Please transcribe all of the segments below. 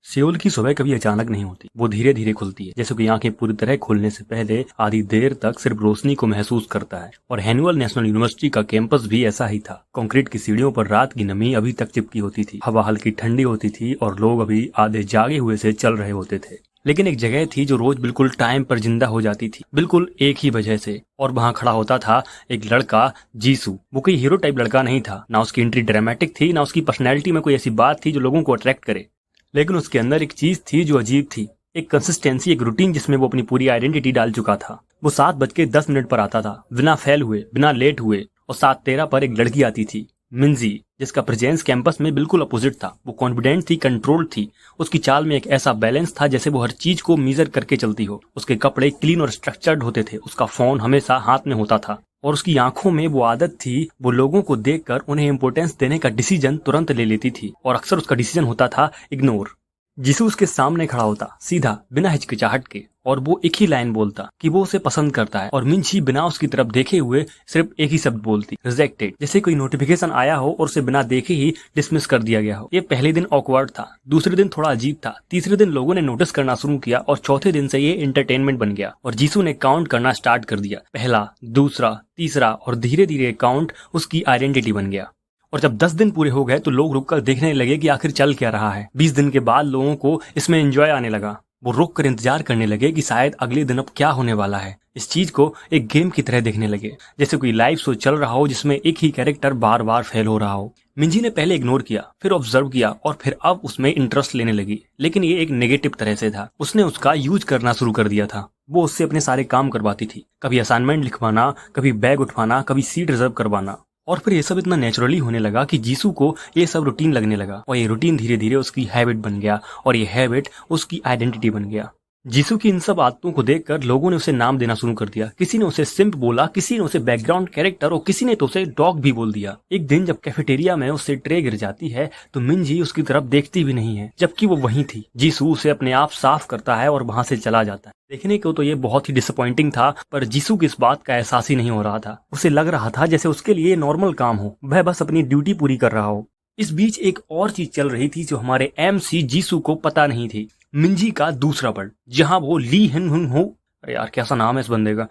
सेओल की सुबह कभी अचानक नहीं होती, वो धीरे धीरे खुलती है। जैसे कि आंखें पूरी तरह खुलने से पहले आधी देर तक सिर्फ रोशनी को महसूस करता है। और हैनुअल नेशनल यूनिवर्सिटी का कैंपस भी ऐसा ही था। कंक्रीट की सीढ़ियों पर रात की नमी अभी तक चिपकी होती थी, हवा हल्की ठंडी होती थी और लोग अभी आधे जागे हुए से चल रहे होते थे। लेकिन एक जगह थी जो रोज बिल्कुल टाइम पर जिंदा हो जाती थी, बिल्कुल एक ही वजह से। और वहां खड़ा होता था एक लड़का, जीसू। वो कोई हीरो टाइप लड़का नहीं था, ना उसकी एंट्री ड्रामेटिक थी, ना उसकी पर्सनैलिटी में कोई ऐसी बात थी जो लोगों को अट्रैक्ट करे। लेकिन उसके अंदर एक चीज थी जो अजीब थी, एक कंसिस्टेंसी, एक रूटीन जिसमें वो अपनी पूरी आइडेंटिटी डाल चुका था। वो 7:10 पर आता था, बिना फेल हुए, बिना लेट हुए। और 7:13 पर एक लड़की आती थी, मिंजी, जिसका प्रेजेंस कैंपस में बिल्कुल अपोजिट था। वो कॉन्फिडेंट थी, कंट्रोल थी। उसकी चाल में एक ऐसा बैलेंस था जैसे वो हर चीज को मेजर करके चलती हो। उसके कपड़े क्लीन और स्ट्रक्चर्ड होते थे, उसका फोन हमेशा हाथ में होता था और उसकी आंखों में वो आदत थी, वो लोगों को देखकर उन्हें इंपॉर्टेंस देने का डिसीजन तुरंत ले लेती थी। और अक्सर उसका डिसीजन होता था इग्नोर। जीसू उसके सामने खड़ा होता, सीधा, बिना हिचकिचाहट के, और वो एक ही लाइन बोलता कि वो उसे पसंद करता है। और मिंजी बिना उसकी तरफ देखे हुए सिर्फ एक ही शब्द बोलती, रिजेक्टेड। जैसे कोई नोटिफिकेशन आया हो और उसे बिना देखे ही डिसमिस कर दिया गया हो। ये पहले दिन ऑकवर्ड था, दूसरे दिन थोड़ा अजीब था, तीसरे दिन लोगों ने नोटिस करना शुरू किया और चौथे दिन से ये एंटरटेनमेंट बन गया। और जीसू ने काउंट करना स्टार्ट कर दिया, पहला, दूसरा, तीसरा, और धीरे धीरे काउंट उसकी आइडेंटिटी बन गया। और जब 10 दिन पूरे हो गए तो लोग रुककर देखने लगे कि आखिर चल क्या रहा है। 20 दिन के बाद लोगों को इसमें एंजॉय आने लगा। वो रुक कर इंतजार करने लगे कि शायद अगले दिन अब क्या होने वाला है। इस चीज को एक गेम की तरह देखने लगे, जैसे कोई लाइव शो चल रहा हो जिसमें एक ही कैरेक्टर बार बार फेल हो रहा हो। मिंजी ने पहले इग्नोर किया, फिर ऑब्जर्व किया और फिर अब उसमें इंटरेस्ट लेने लगी, लेकिन ये एक नेगेटिव तरह से था। उसने उसका यूज करना शुरू कर दिया था। वो उससे अपने सारे काम करवाती थी, कभी असाइनमेंट लिखवाना, कभी बैग उठवाना, कभी सीट रिजर्व करवाना। और फिर ये सब इतना नेचुरली होने लगा कि जीसू को ये सब रूटीन लगने लगा। और ये रूटीन धीरे धीरे उसकी हैबिट बन गया और ये हैबिट उसकी आइडेंटिटी बन गया। जीसू की इन सब आदतों को देखकर लोगों ने उसे नाम देना शुरू कर दिया। किसी ने उसे सिम्प बोला, किसी ने उसे बैकग्राउंड कैरेक्टर और किसी ने तो उसे डॉग भी बोल दिया। एक दिन जब कैफेटेरिया में उससे ट्रे गिर जाती है तो मिंजी उसकी तरफ देखती भी नहीं है, जबकि वो वहीं थी। जीसू उसे अपने आप साफ करता है और वहां से चला जाता है। देखने को तो ये बहुत ही डिसअपॉइंटिंग था, पर जीसू की इस बात का एहसास ही नहीं हो रहा था। उसे लग रहा था जैसे उसके लिए नॉर्मल काम हो, वह बस अपनी ड्यूटी पूरी कर रहा हो। इस बीच एक और चीज चल रही थी जो हमारे एमसी जीसू को पता नहीं थी। मिंजी का दूसरा वर्ड, जहां वो ली हिन हुन हो, अरे यार कैसा नाम है इस बंदे का,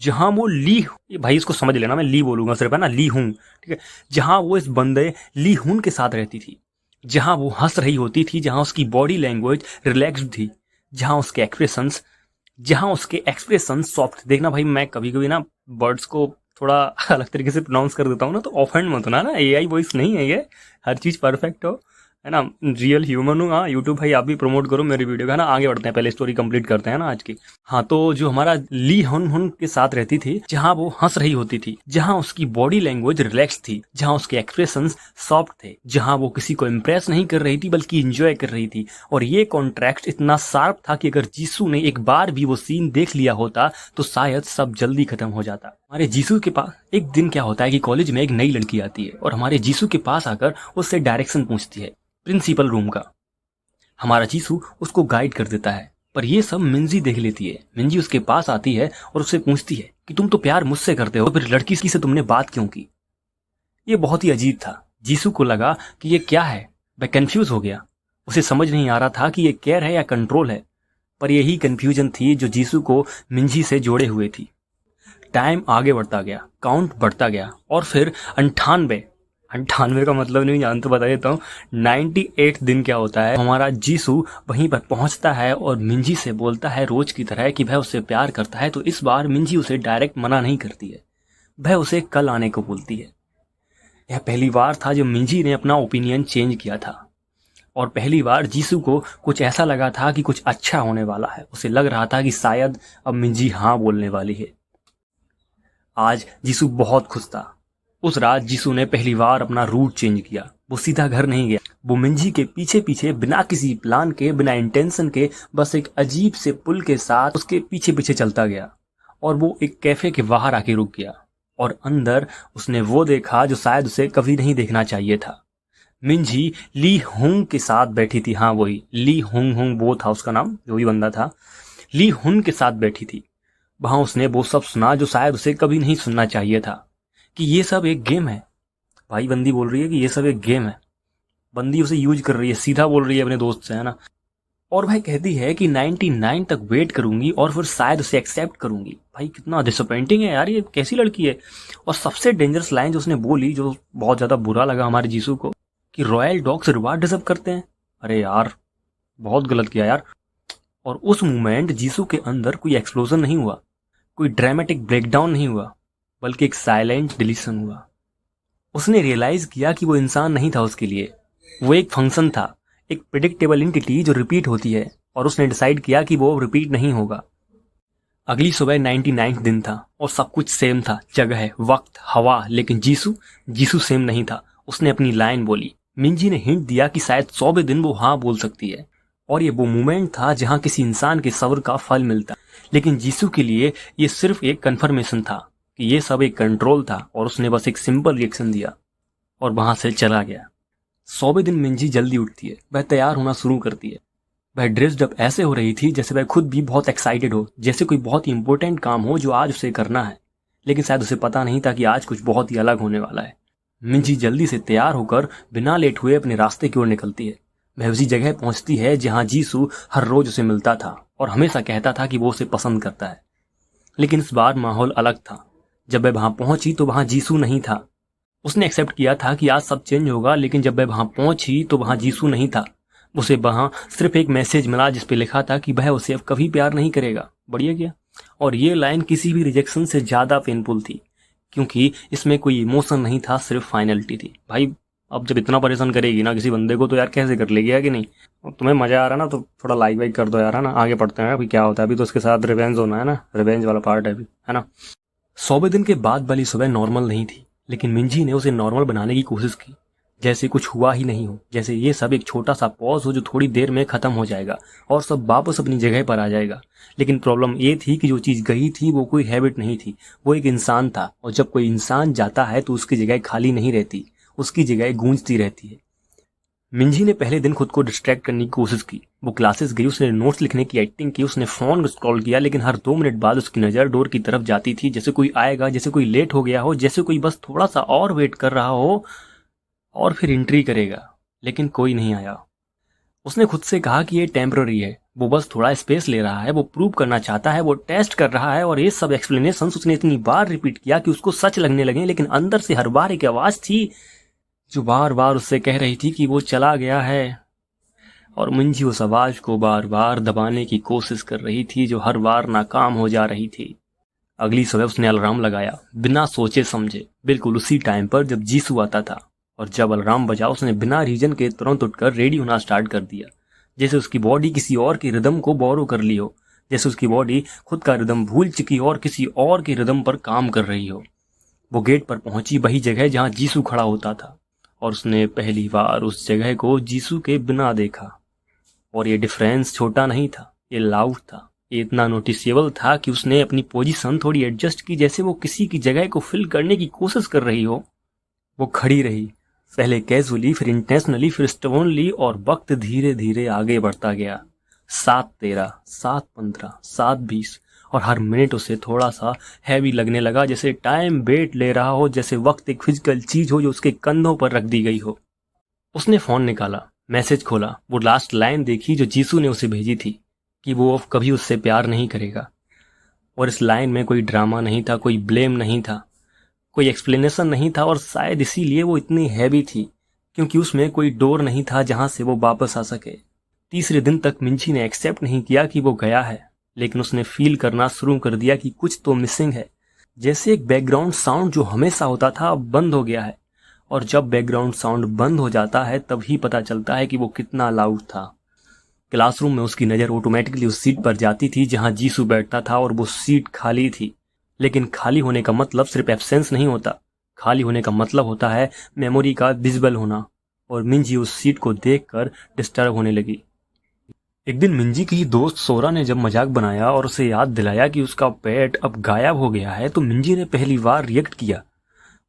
जहां वो भाई इसको समझ लेना, मैं ली बोलूंगा सिर्फ, है ना, ली हुन, ठीक है। जहां वो इस बंदे ली हुन के साथ रहती थी, जहां वो हंस रही होती थी, जहां उसकी बॉडी लैंग्वेज रिलैक्स्ड थी, जहां उसके एक्सप्रेशन सॉफ्ट। देखना भाई, मैं कभी कभी ना वर्ड्स को थोड़ा अलग तरीके से प्रोनाउंस कर देता हूँ ना, तो ऑफेंड मत होना ना, एआई वॉइस नहीं है ये, हर चीज परफेक्ट हो, है ना, रियल ह्यूमन हूँ। हाँ यूट्यूब भाई आप भी प्रमोट करो मेरी वीडियो का, है ना। आगे बढ़ते हैं, पहले स्टोरी कंप्लीट करते हैं ना आज की। हाँ, तो जो हमारा ली हुन हुन के साथ रहती थी, जहाँ वो हंस रही होती थी, जहाँ उसकी बॉडी लैंग्वेज रिलैक्स थी, जहाँ उसके एक्सप्रेशंस सॉफ्ट थे, जहाँ वो किसी को इम्प्रेस नहीं कर रही थी बल्कि इंजॉय कर रही थी। और ये कॉन्ट्रैक्ट इतना शार्प था कि अगर जीसू ने एक बार भी वो सीन देख लिया होता तो शायद सब जल्दी खत्म हो जाता। हमारे जीसू के पास एक दिन क्या होता है कि कॉलेज में एक नई लड़की आती है और हमारे जीसू के पास आकर उससे डायरेक्शन पूछती है, प्रिंसिपल रूम का। हमारा जीसू उसको गाइड कर देता है, पर ये सब मिंजी देख लेती है। मिंजी उसके पास आती है और उससे पूछती है कि तुम तो प्यार मुझसे करते हो, फिर लड़की से तुमने बात क्यों की। ये बहुत ही अजीब था। जीसू को लगा कि ये क्या है, वह कंफ्यूज हो गया। उसे समझ नहीं आ रहा था कि ये केयर है या कंट्रोल है, पर यही कंफ्यूजन थी जो जीसू को मिंजी से जोड़े हुए थी। टाइम आगे बढ़ता गया, काउंट बढ़ता गया और फिर 98 का मतलब नहीं जानते, बता देता हूँ। 98 दिन क्या होता है। हमारा जीसू वहीं पर पहुंचता है और मिंजी से बोलता है रोज की तरह कि वह उससे प्यार करता है। तो इस बार मिंजी उसे डायरेक्ट मना नहीं करती है, वह उसे कल आने को बोलती है। यह पहली बार था जब मिंजी ने अपना ओपिनियन चेंज किया था और पहली बार जीसू को कुछ ऐसा लगा था कि कुछ अच्छा होने वाला है। उसे लग रहा था कि शायद अब मिंजी हाँ बोलने वाली है। आज जीसू बहुत खुश था। उस रात जीसू ने पहली बार अपना रूट चेंज किया। वो सीधा घर नहीं गया, वो मिंजी के पीछे पीछे, बिना किसी प्लान के, बिना इंटेंशन के, बस एक अजीब से पुल के साथ उसके पीछे पीछे चलता गया। और वो एक कैफे के बाहर आके रुक गया और अंदर उसने वो देखा जो शायद उसे कभी नहीं देखना चाहिए था। मिंजी ली हुंग के साथ बैठी थी। हाँ वही ली हुंग हुंग, वो था उसका नाम, जो भी बंदा था, ली हुंग के साथ बैठी थी। वहां उसने वो सब सुना जो शायद उसे कभी नहीं सुनना चाहिए था, कि ये सब एक गेम है। भाई बंदी बोल रही है कि ये सब एक गेम है। बंदी उसे यूज कर रही है, सीधा बोल रही है अपने दोस्त से, है ना। और भाई कहती है कि 99 तक वेट करूंगी और फिर शायद उसे एक्सेप्ट करूंगी। भाई कितना डिसअपॉइंटिंग है यार, ये कैसी लड़की है। और सबसे डेंजरस लाइन जो उसने बोली, जो बहुत ज्यादा बुरा लगा हमारे जीसू को, कि रॉयल डॉग्स रिवार्ड डिजर्व करते हैं। अरे यार बहुत गलत किया यार। और उस मोमेंट जीसू के अंदर कोई एक्सप्लोजन नहीं हुआ, कोई ड्रामेटिक ब्रेकडाउन नहीं हुआ, बल्कि एक साइलेंट डिलीशन हुआ। उसने रियलाइज किया कि वो इंसान नहीं था उसके लिए, वो एक फंक्शन था, एक प्रिडिक्टेबल एंटिटी जो रिपीट होती है, और उसने डिसाइड किया कि वो रिपीट नहीं होगा। अगली सुबह 99 दिन था और सब कुछ सेम था, जगह, वक्त, हवा, लेकिन जीसू सेम नहीं था। उसने अपनी लाइन बोली। मिंजी ने हिंट दिया कि शायद 100वें दिन वो हाँ बोल सकती है, और ये वो मोमेंट था जहां किसी इंसान के सब्र का फल मिलता। लेकिन जीसू के लिए ये सिर्फ एक कंफर्मेशन था कि ये सब एक कंट्रोल था, और उसने बस एक सिंपल रिएक्शन दिया और वहां से चला गया। 100वें दिन मिंजी जल्दी उठती है, वह तैयार होना शुरू करती है। वह ड्रेस्ड अप ऐसे हो रही थी जैसे वह खुद भी बहुत एक्साइटेड हो, जैसे कोई बहुत ही इंपॉर्टेंट काम हो जो आज उसे करना है, लेकिन शायद उसे पता नहीं था कि आज कुछ बहुत ही अलग होने वाला है। मिंजी जल्दी से तैयार होकर बिना लेट हुए अपने रास्ते की ओर निकलती है। वह उसी जगह पहुंचती है जहां जीसू हर रोज उसे मिलता था और हमेशा कहता था कि वो उसे पसंद करता है। लेकिन इस बार माहौल अलग था। जब वह वहां पहुंची तो वहां जीसू नहीं था। उसने एक्सेप्ट किया था कि आज सब चेंज होगा, लेकिन जब वह वहां पहुंची तो वहां जीसू नहीं था। उसे वहां सिर्फ एक मैसेज मिला जिसपे लिखा था कि वह उसे अब कभी प्यार नहीं करेगा। बढ़िया गया। और ये लाइन किसी भी रिजेक्शन से ज्यादा पेनफुल थी, क्योंकि इसमें कोई इमोशन नहीं था, सिर्फ फाइनलिटी थी। भाई अब जब इतना परेशान करेगी ना किसी बंदे को, तो यार कैसे कर लेगी, है कि नहीं। और तुम्हें मजा आ रहा ना तो थोड़ा लाइक वाइक कर दो यार, है ना। आगे पढ़ते हैं अभी क्या होता है। अभी तो उसके साथ रिवेंज होना है ना, रिवेंज वाला पार्ट है अभी, है ना। 100वें दिन के बाद वाली सुबह नॉर्मल नहीं थी, लेकिन मिंजी ने उसे नॉर्मल बनाने की कोशिश की, जैसे कुछ हुआ ही नहीं हो, जैसे ये सब एक छोटा सा पॉज हो जो थोड़ी देर में खत्म हो जाएगा और सब वापस अपनी जगह पर आ जाएगा। लेकिन प्रॉब्लम ये थी कि जो चीज गई थी वो कोई हैबिट नहीं थी, वो एक इंसान था। और जब कोई इंसान जाता है तो उसकी जगह खाली नहीं रहती, उसकी जगह गूंजती रहती है। मिंजी ने पहले दिन खुद को डिस्ट्रैक्ट करने की कोशिश की। वो क्लासेस गई, उसने नोट्स लिखने की एक्टिंग की, उसने फोन स्क्रॉल किया, लेकिन हर 2 मिनट बाद उसकी नजर डोर की तरफ जाती थी, जैसे कोई आएगा, जैसे कोई लेट हो गया हो, जैसे कोई बस थोड़ा सा और वेट कर रहा हो और फिर एंट्री करेगा। लेकिन कोई नहीं आया। उसने खुद से कहा कि ये टेम्पररी है, वो बस थोड़ा स्पेस ले रहा है, वो प्रूव करना चाहता है, वो टेस्ट कर रहा है। और ये सब एक्सप्लेनेशन उसने इतनी बार रिपीट किया कि उसको सच लगने लगे। लेकिन अंदर से हर बार एक आवाज थी जो बार बार उससे कह रही थी कि वो चला गया है। और मिंजी उस आवाज को बार बार दबाने की कोशिश कर रही थी, जो हर बार नाकाम हो जा रही थी। अगली सुबह उसने अलार्म लगाया, बिना सोचे समझे, बिल्कुल उसी टाइम पर जब जीसू आता था। और जब अलार्म बजा उसने बिना रीजन के तुरंत उठकर रेडी होना स्टार्ट कर दिया, जैसे उसकी बॉडी किसी और की रिदम को बोरो कर ली हो, जैसे उसकी बॉडी खुद का रिदम भूल चुकी और किसी और की रिदम पर काम कर रही हो। वो गेट पर पहुंची, वही जगह जहां जीसू खड़ा होता था, और उसने पहली बार उस जगह को जीसू के बिना देखा। और ये डिफरेंस छोटा नहीं था, ये लाउड था, ये इतना नोटिसेबल था कि उसने अपनी पोजीशन थोड़ी एडजस्ट की, जैसे वो किसी की जगह को फिल करने की कोशिश कर रही हो। वो खड़ी रही, पहले कैजुअली, फिर इंटेंशनली, फिर स्टोनली, और वक्त धीरे धीरे आगे बढ़ता गया। 7:13, 7:15, 7:20, और हर मिनट उसे थोड़ा सा हैवी लगने लगा, जैसे टाइम वेट ले रहा हो, जैसे वक्त एक फिजिकल चीज हो जो उसके कंधों पर रख दी गई हो। उसने फोन निकाला, मैसेज खोला, वो लास्ट लाइन देखी जो जीसू ने उसे भेजी थी, कि वो अब कभी उससे प्यार नहीं करेगा। और इस लाइन में कोई ड्रामा नहीं था, कोई ब्लेम नहीं था, कोई एक्सप्लेनेशन नहीं था, और शायद इसीलिए वो इतनी हैवी थी, क्योंकि उसमें कोई डोर नहीं था जहां से वो वापस आ सके। तीसरे दिन तक मिंजी ने एक्सेप्ट नहीं किया कि वो गया है, लेकिन उसने फील करना शुरू कर दिया कि कुछ तो मिसिंग है। जैसे एक बैकग्राउंड साउंड जो हमेशा होता था अब बंद हो गया है, और जब बैकग्राउंड साउंड बंद हो जाता है तभी पता चलता है कि वो कितना लाउड था। क्लासरूम में उसकी नज़र ऑटोमेटिकली उस सीट पर जाती थी जहां जीसू बैठता था, और वो सीट खाली थी। लेकिन खाली होने का मतलब सिर्फ एब्सेंस नहीं होता, खाली होने का मतलब होता है मेमोरी का विजिबल होना। और मिंजी उस सीट को देखकर डिस्टर्ब होने लगी। एक दिन मिंजी की दोस्त सोरा ने जब मजाक बनाया और उसे याद दिलाया कि उसका पेट अब गायब हो गया है, तो मिंजी ने पहली बार रिएक्ट किया।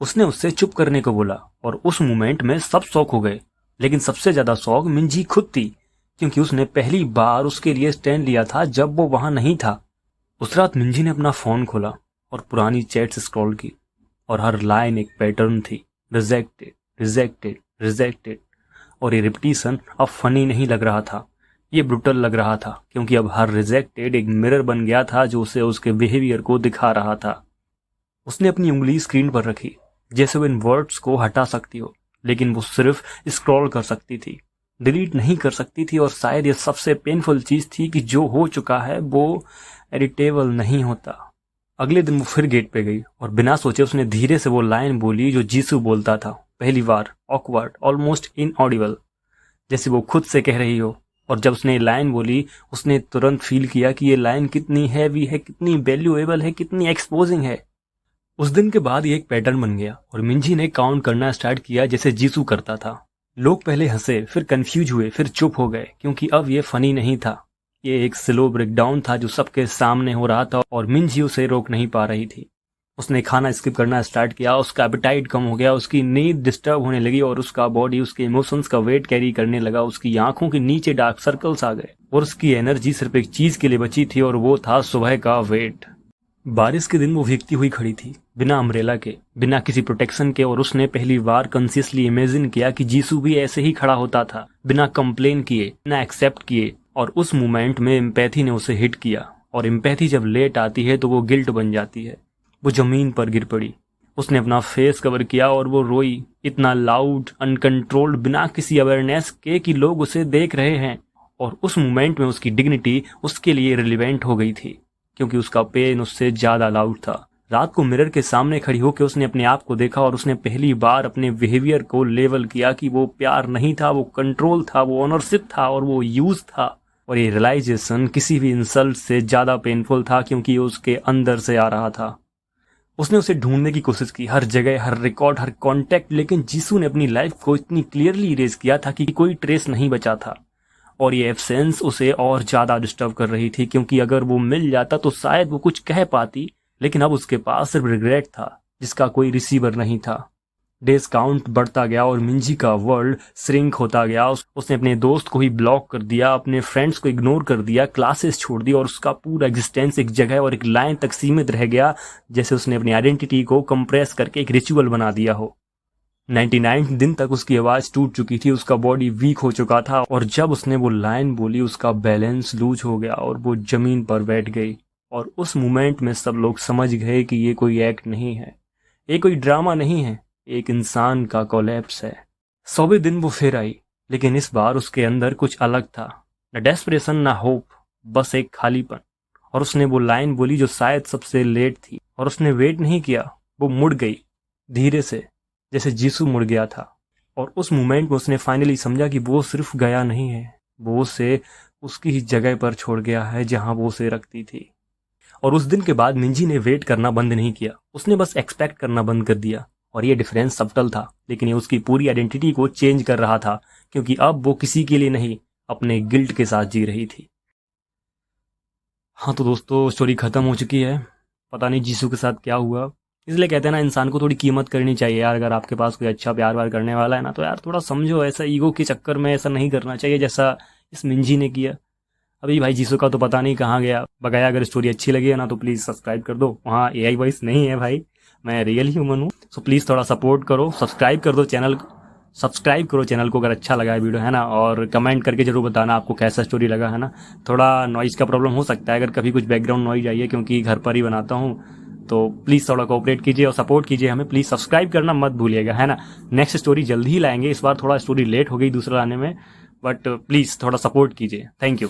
उसने उससे चुप करने को बोला, और उस मोमेंट में सब शॉक हो गए। लेकिन सबसे ज्यादा शॉक मिंजी खुद थी, क्योंकि उसने पहली बार उसके लिए स्टैंड लिया था जब वो वहां नहीं था। उस रात मिंजी ने अपना फोन खोला और पुरानी चैट्स स्क्रॉल की, और हर लाइन एक पैटर्न थी, रिजेक्टेड, रिजेक्टेड, रिजेक्टेड। और ये रिपीटिशन अब फनी नहीं लग रहा था, ये ब्रूटल लग रहा था क्योंकि अब हर रिजेक्टेड एक मिरर बन गया था जो उसे उसके बिहेवियर को दिखा रहा था। उसने अपनी उंगली स्क्रीन पर रखी जैसे वो इन वर्ड्स को हटा सकती हो, लेकिन वो सिर्फ स्क्रॉल कर सकती थी, डिलीट नहीं कर सकती थी। और शायद ये सबसे पेनफुल चीज थी कि जो हो चुका है वो एडिटेबल नहीं होता। अगले दिन वो फिर गेट पे गई और बिना सोचे उसने धीरे से वो लाइन बोली जो जीसू बोलता था, पहली बार ऑकवर्ड, ऑलमोस्ट इनऑडिबल, जैसे वो खुद से कह रही हो। और जब उसने ये लाइन बोली उसने तुरंत फील किया कि ये लाइन कितनी हैवी है, कितनी वैल्यूएबल है, कितनी एक्सपोजिंग है। उस दिन के बाद ये एक पैटर्न बन गया और मिंजी ने काउंट करना स्टार्ट किया जैसे जीसू करता था। लोग पहले हंसे, फिर कंफ्यूज हुए, फिर चुप हो गए क्योंकि अब ये फनी नहीं था। ये एक स्लो ब्रेकडाउन था जो सबके सामने हो रहा था और मिंजी उसे रोक नहीं पा रही थी। उसने खाना स्किप करना स्टार्ट किया, उसका एपेटाइट कम हो गया, उसकी नींद डिस्टर्ब होने लगी और उसका बॉडी उसके इमोशंस का वेट कैरी करने लगा। उसकी आंखों के नीचे डार्क सर्कल्स आ गए और उसकी एनर्जी सिर्फ एक चीज के लिए बची थी और वो था सुबह का वेट। बारिश के दिन वो भीगती हुई खड़ी थी, बिना अम्ब्रेला के, बिना किसी प्रोटेक्शन के, और उसने पहली बार कॉन्शियसली इमेजिन किया कि जीसू भी ऐसे ही खड़ा होता था, बिना कंप्लेन किए, बिना एक्सेप्ट किए। और उस मोमेंट में एम्पैथी ने उसे हिट किया, और एम्पैथी जब लेट आती है तो वो गिल्ट बन जाती है। वो जमीन पर गिर पड़ी, उसने अपना फेस कवर किया और वो रोई, इतना लाउड, अनकंट्रोल्ड, बिना किसी अवेयरनेस के कि लोग उसे देख रहे हैं। और उस मोमेंट में उसकी डिग्निटी उसके लिए रिलेवेंट हो गई थी क्योंकि उसका पेन उससे ज्यादा लाउड था। रात को मिरर के सामने खड़ी होकर उसने अपने आप को देखा और उसने पहली बार अपने बिहेवियर को लेवल किया कि वो प्यार नहीं था, वो कंट्रोल था, वो ऑनरशिप था और वो यूज था। और ये रियलाइजेशन किसी भी इंसल्ट से ज्यादा पेनफुल था क्योंकि ये उसके अंदर से आ रहा था। उसने उसे ढूंढने की कोशिश की, हर जगह, हर रिकॉर्ड, हर कॉन्टेक्ट, लेकिन जीसू ने अपनी लाइफ को इतनी क्लियरली इरेज किया था कि कोई ट्रेस नहीं बचा था। और ये एब्सेंस उसे और ज्यादा डिस्टर्ब कर रही थी क्योंकि अगर वो मिल जाता तो शायद वो कुछ कह पाती, लेकिन अब उसके पास सिर्फ रिग्रेट था जिसका कोई रिसीवर नहीं था। डेज काउंट बढ़ता गया और मिंजी का वर्ल्ड श्रिंक होता गया। उसने अपने दोस्त को ही ब्लॉक कर दिया, अपने फ्रेंड्स को इग्नोर कर दिया, क्लासेस छोड़ दी और उसका पूरा एग्जिस्टेंस एक जगह और एक लाइन तक सीमित रह गया, जैसे उसने अपनी आइडेंटिटी को कंप्रेस करके एक रिचुअल बना दिया हो। 99 दिन तक उसकी आवाज टूट चुकी थी, उसका बॉडी वीक हो चुका था और जब उसने वो लाइन बोली उसका बैलेंस लूज हो गया और वो जमीन पर बैठ गई। और उस मोमेंट में सब लोग समझ गए कि ये कोई एक्ट नहीं है, ये कोई ड्रामा नहीं है, एक इंसान का कोलैप्स है। 100वें दिन वो फिर आई, लेकिन इस बार उसके अंदर कुछ अलग था, न डेस्परेशन न होप, बस एक खालीपन। और उसने वो लाइन बोली जो शायद सबसे लेट थी, और उसने वेट नहीं किया, वो मुड़ गई धीरे से, जैसे जीसू मुड़ गया था। और उस मोमेंट में उसने फाइनली समझा कि वो सिर्फ गया नहीं है, वो उसे उसकी ही जगह पर छोड़ गया है जहां वो उसे रखती थी। और उस दिन के बाद मिंजी ने वेट करना बंद नहीं किया, उसने बस एक्सपेक्ट करना बंद कर दिया। और ये डिफरेंस सबटल था, लेकिन ये उसकी पूरी आइडेंटिटी को चेंज कर रहा था क्योंकि अब वो किसी के लिए नहीं, अपने गिल्ट के साथ जी रही थी। हाँ तो दोस्तों, स्टोरी खत्म हो चुकी है। पता नहीं जीसू के साथ क्या हुआ। इसलिए कहते हैं ना, इंसान को थोड़ी कीमत करनी चाहिए यार। अगर आपके पास कोई अच्छा प्यार व्यार करने वाला है ना, तो यार थोड़ा समझो, ऐसा ईगो के चक्कर में ऐसा नहीं करना चाहिए जैसा इस मिंजी ने किया। अभी भाई जीसू का तो पता नहीं कहाँ गया बगाया। अगर स्टोरी अच्छी लगी है ना तो प्लीज़ सब्सक्राइब कर दो। वहाँ AI वॉइस नहीं है भाई, मैं रियल ह्यूमन हूँ। सो प्लीज़ थोड़ा सपोर्ट करो, सब्सक्राइब कर दो चैनल, सब्सक्राइब करो चैनल को अगर अच्छा लगा है वीडियो, है ना। और कमेंट करके जरूर बताना आपको कैसा स्टोरी लगा, है ना। थोड़ा नॉइज़ का प्रॉब्लम हो सकता है, अगर कभी कुछ बैकग्राउंड नॉइज आई है क्योंकि घर पर ही बनाता हूँ, तो प्लीज़ थोड़ा कोऑपरेट कीजिए और सपोर्ट कीजिए हमें। प्लीज़ सब्सक्राइब करना मत भूलिएगा, है ना। नेक्स्ट स्टोरी जल्दी ही लाएंगे, इस बार थोड़ा स्टोरी लेट हो गई दूसरा लाने में, बट प्लीज़ थोड़ा सपोर्ट कीजिए। Thank you.